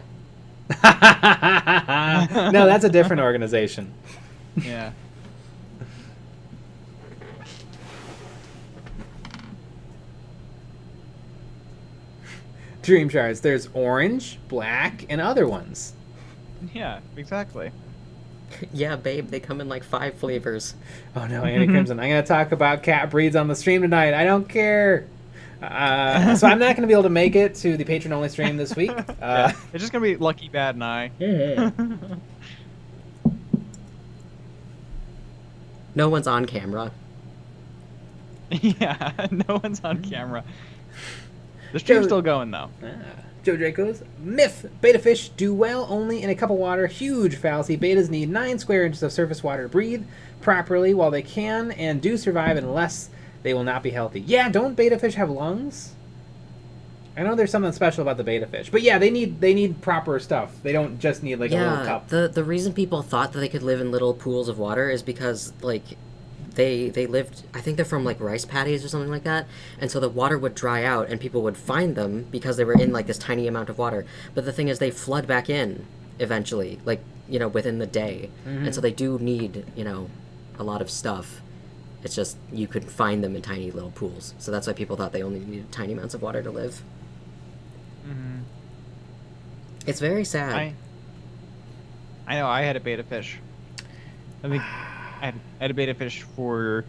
No, that's a different organization. Yeah. Dream shards. There's orange, black, and other ones. Yeah. Exactly. Yeah, babe, they come in like 5 flavors. Oh no, Annie Crimson. I'm going to talk about cat breeds on the stream tonight. I don't care. So I'm not going to be able to make it to the patron-only stream this week. Yeah. It's just gonna be Lucky Bad and I. No one's on camera. Yeah. No one's on camera. The stream's still going though. Joe Draco's myth. Beta fish do well only in a cup of water. Huge fallacy. Betas need 9 square inches of surface water to breathe properly. While they can and do survive unless they will not be healthy. Yeah, don't beta fish have lungs? I know there's something special about the beta fish, but yeah, they need proper stuff. They don't just need like a little cup. The reason people thought that they could live in little pools of water is because like they lived, I think they're from like rice paddies or something like that, and so the water would dry out and people would find them because they were in like this tiny amount of water. But the thing is, they flood back in eventually, like, you know, within the day, and so they do need, you know, a lot of stuff. It's just you could find them in tiny little pools, so that's why people thought they only needed tiny amounts of water to live. It's very sad. I know. I had a beta fish. I think I had a beta fish for.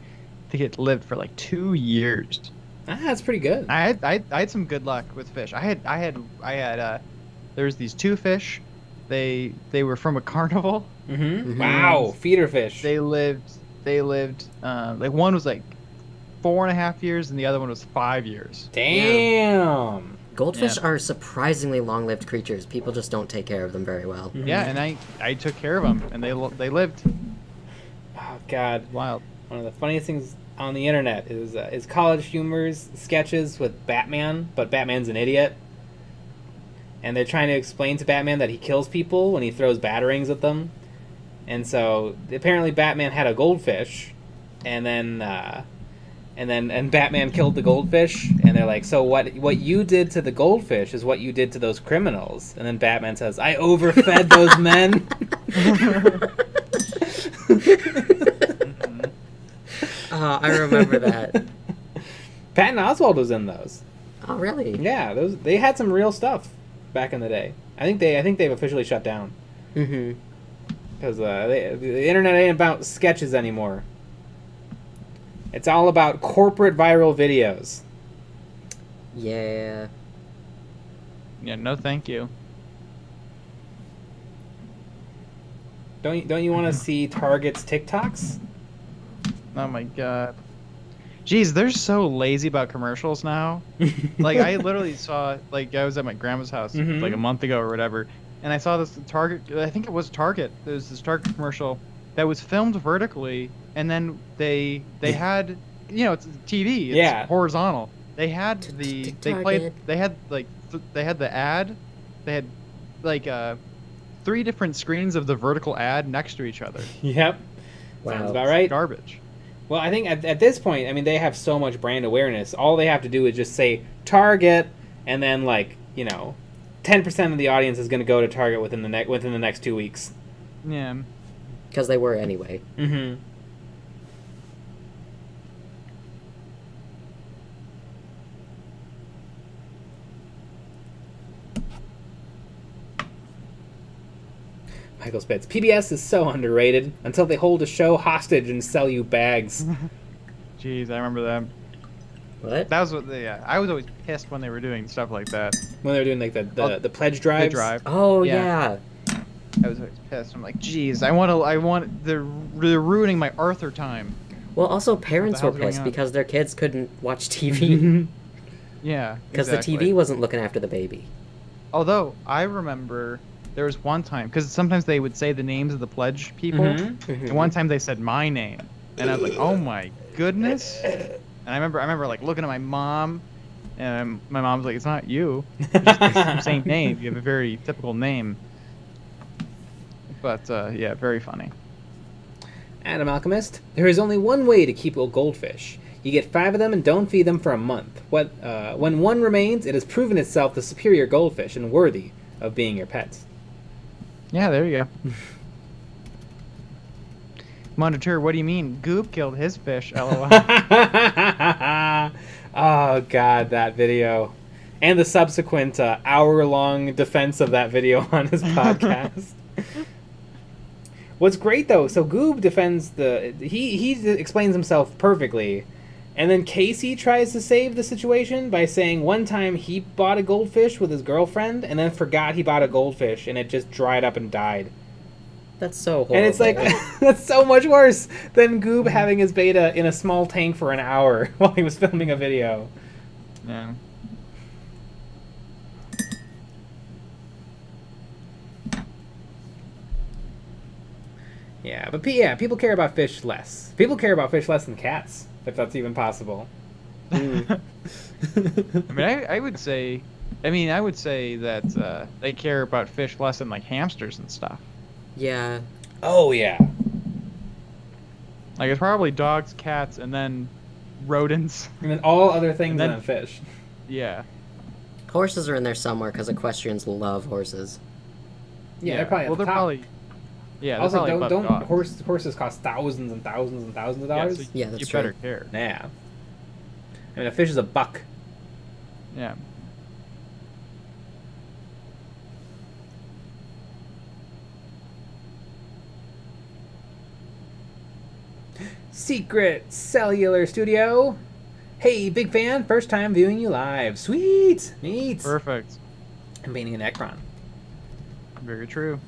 I think it lived for like 2 years. That's pretty good. I had some good luck with fish. I had there was these 2 fish. They were from a carnival. Wow, feeder fish. They lived like one was like 4.5 years and the other one was 5 years. Damn. Goldfish Yeah. are surprisingly long-lived creatures. People just don't take care of them very well. Yeah, and I took care of them and they lived. Oh God. Wild. One of the funniest things on the internet is college humor's sketches with Batman, but Batman's an idiot. And they're trying to explain to Batman that he kills people when he throws batarangs at them. And so apparently Batman had a goldfish, and then Batman killed the goldfish, and they're like, so what you did to the goldfish is what you did to those criminals. And then Batman says, I overfed those men. I remember that. Patton Oswalt was in those. Oh, really? Yeah, they had some real stuff back in the day. I think they've officially shut down. Mm-hmm. Because the internet ain't about sketches anymore. It's all about corporate viral videos. Yeah. Yeah, no thank you. Don't you want to see Target's TikToks? Oh my god. Jeez, they're so lazy about commercials now. Like, I literally saw, like, I was at my grandma's house like a month ago or whatever, and I saw this Target, I think it was Target, there was this Target commercial that was filmed vertically, and then they had, you know, it's TV, it's horizontal. They had the ad, they had like 3 different screens of the vertical ad next to each other. Yep. Wow. Sounds about right. Garbage. Well, I think at this point, I mean, they have so much brand awareness. All they have to do is just say Target, and then, like, you know, 10% of the audience is going to go to Target within the next 2 weeks. Yeah. Because they were anyway. Mm-hmm. Michael Spitz. PBS is so underrated until they hold a show hostage and sell you bags. Jeez, I remember that. What? That was what I was always pissed when they were doing stuff like that. When they were doing like the pledge drives. The drive. Oh yeah. I was always pissed. I'm like, jeez, they're ruining my Arthur time. Well, also parents were pissed because their kids couldn't watch TV. Yeah. Because the TV wasn't looking after the baby. Although I remember there was one time, because sometimes they would say the names of the pledge people, and one time they said my name, and I was like, oh my goodness. And I remember like looking at my mom, and my mom was like, it's not you. It's just the same name. You have a very typical name. But yeah, very funny. Adam Alchemist. There is only one way to keep a goldfish. You get 5 of them and don't feed them for a month. When one remains, it has proven itself the superior goldfish and worthy of being your pets. Yeah, there you go. Monitor, what do you mean? Goop killed his fish, lol. Oh, God, that video. And the subsequent hour-long defense of that video on his podcast. What's great, though, so Goob defends he explains himself perfectly. And then Casey tries to save the situation by saying one time he bought a goldfish with his girlfriend and then forgot he bought a goldfish and it just dried up and died. That's so horrible. And it's like, that's so much worse than Goob having his beta in a small tank for an hour while he was filming a video. Yeah. Yeah, but people care about fish less. People care about fish less than cats, if that's even possible. I mean, I would say that they care about fish less than like hamsters and stuff. Yeah. Oh yeah. Like it's probably dogs, cats, and then rodents. And then all other things than fish. Yeah. Horses are in there somewhere because equestrians love horses. Yeah, they're probably at the top. Probably. Yeah. Also, don't horses cost thousands and thousands and thousands of dollars? So yeah, that's you true. better care. Yeah. I mean, a fish is $1. Yeah. Secret Cellular Studio. Hey, big fan. First time viewing you live. Sweet. Neat. Perfect. I'm painting a Necron. Very true.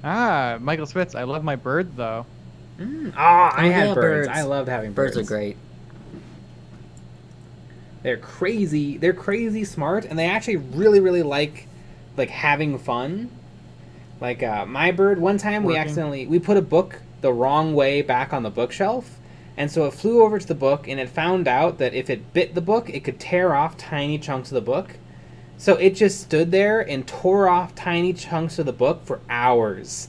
Ah, Michael Spitz. I love my bird though. I had birds. I loved having birds. Birds are great. They're crazy. They're crazy smart, and they actually really, really like having fun. Like my bird, one time we put a book the wrong way back on the bookshelf, and so it flew over to the book, and it found out that if it bit the book, it could tear off tiny chunks of the book. So it just stood there and tore off tiny chunks of the book for hours.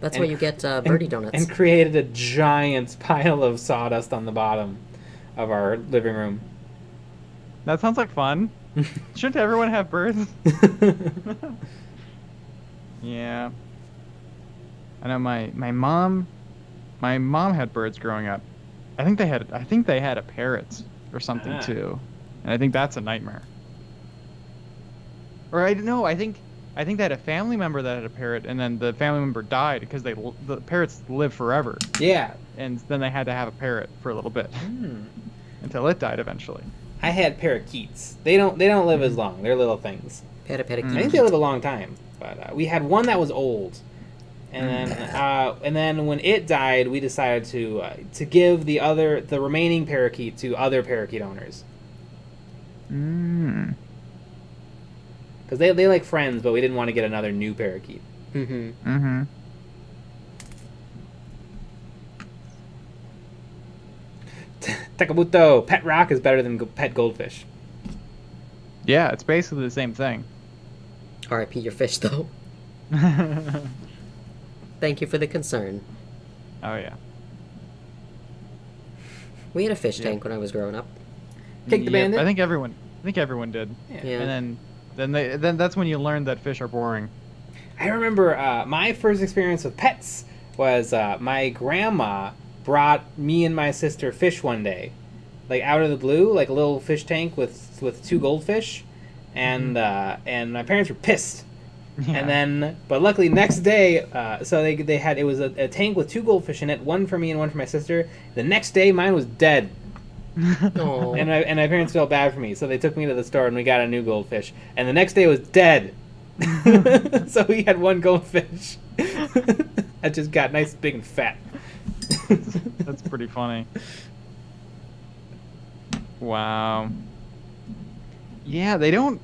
That's why you get birdie donuts. And created a giant pile of sawdust on the bottom of our living room. That sounds like fun. Shouldn't everyone have birds? Yeah. I know my mom had birds growing up. I think they had a parrot or something too. And I think that's a nightmare. Or I think they had a family member that had a parrot, and then the family member died because the parrots live forever. Yeah. And then they had to have a parrot for a little bit until it died eventually. I had parakeets. They don't live as long. They're little things. I think they live a long time. But we had one that was old, and then when it died, we decided to give the remaining parakeet to other parakeet owners. Because they like friends, but we didn't want to get another new parakeet. Takabuto, pet rock is better than pet goldfish. Yeah, it's basically the same thing. R.I.P. your fish, though. Thank you for the concern. Oh yeah. We had a fish tank when I was growing up. Kick the bandit. I think everyone did. Yeah. And then that's when you learn that fish are boring. I remember my first experience with pets was my grandma brought me and my sister fish one day, like out of the blue, like a little fish tank with 2 goldfish. And my parents were pissed, but luckily next day, so they had it was a tank with 2 goldfish in it, one for me and one for my sister. The next day, mine was dead, and my parents felt bad for me, so they took me to the store and we got a new goldfish. And the next day it was dead, so we had 1 goldfish that just got nice, big, and fat. That's pretty funny. Wow. Yeah, they don't...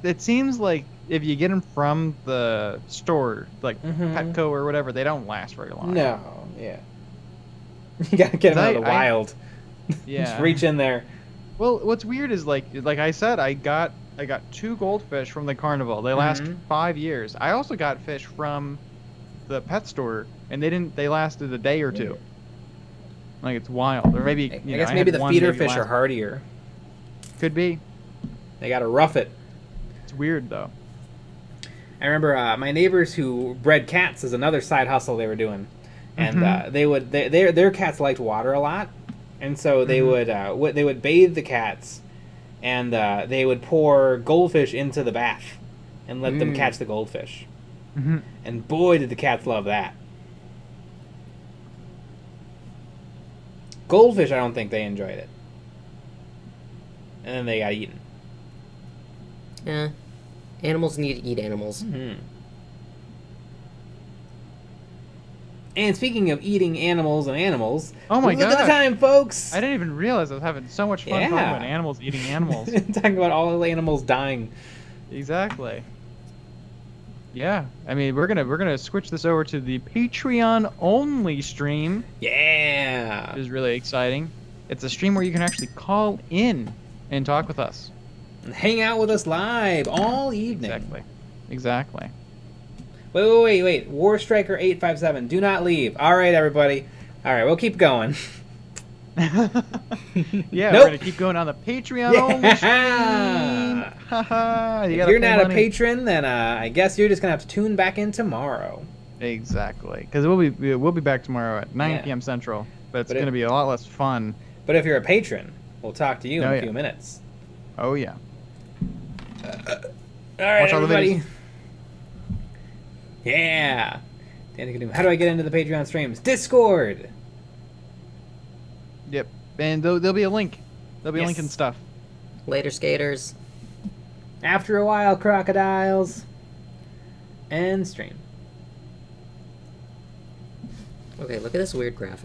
It seems like if you get them from the store, like Petco or whatever, they don't last very long. No, yeah. You gotta get them out of the wild. Yeah. Just reach in there. Well, what's weird is, like I said, I got 2 goldfish from the carnival. They last 5 years. I also got fish from the pet store, and they lasted a day or 2. Like, it's wild. Or maybe, I guess maybe the feeder fish are hardier. Could be. They gotta rough it. It's weird though. I remember my neighbors who bred cats is another side hustle they were doing, and their cats liked water a lot, and so they would bathe the cats, and they would pour goldfish into the bath, and let them catch the goldfish, and boy did the cats love that. Goldfish, I don't think they enjoyed it, and then they got eaten. Yeah. Animals need to eat animals. And speaking of eating animals and animals, oh my god! Look at the time, folks! I didn't even realize I was having so much fun talking about animals eating animals. Talking about all the animals dying. Exactly. Yeah, I mean we're gonna switch this over to the Patreon only stream. Yeah, which is really exciting. It's a stream where you can actually call in and talk with us. And hang out with us live all evening. Exactly. Wait. War Striker 857. Do not leave. All right, everybody. All right, we'll keep going. Yeah, nope. We're gonna keep going on the Patreon only stream. If you're not a patron, then I guess you're just gonna have to tune back in tomorrow. Exactly, because we'll be back tomorrow at 9 p.m. Central, but it's gonna be a lot less fun. But if you're a patron, we'll talk to you in a few minutes. Oh yeah. All right, everybody. Yeah. How do I get into the Patreon streams? Discord. Yep. And there'll be a link. There'll be a link and stuff. Later, skaters. After a while, crocodiles. And stream. Okay, look at this weird graphic.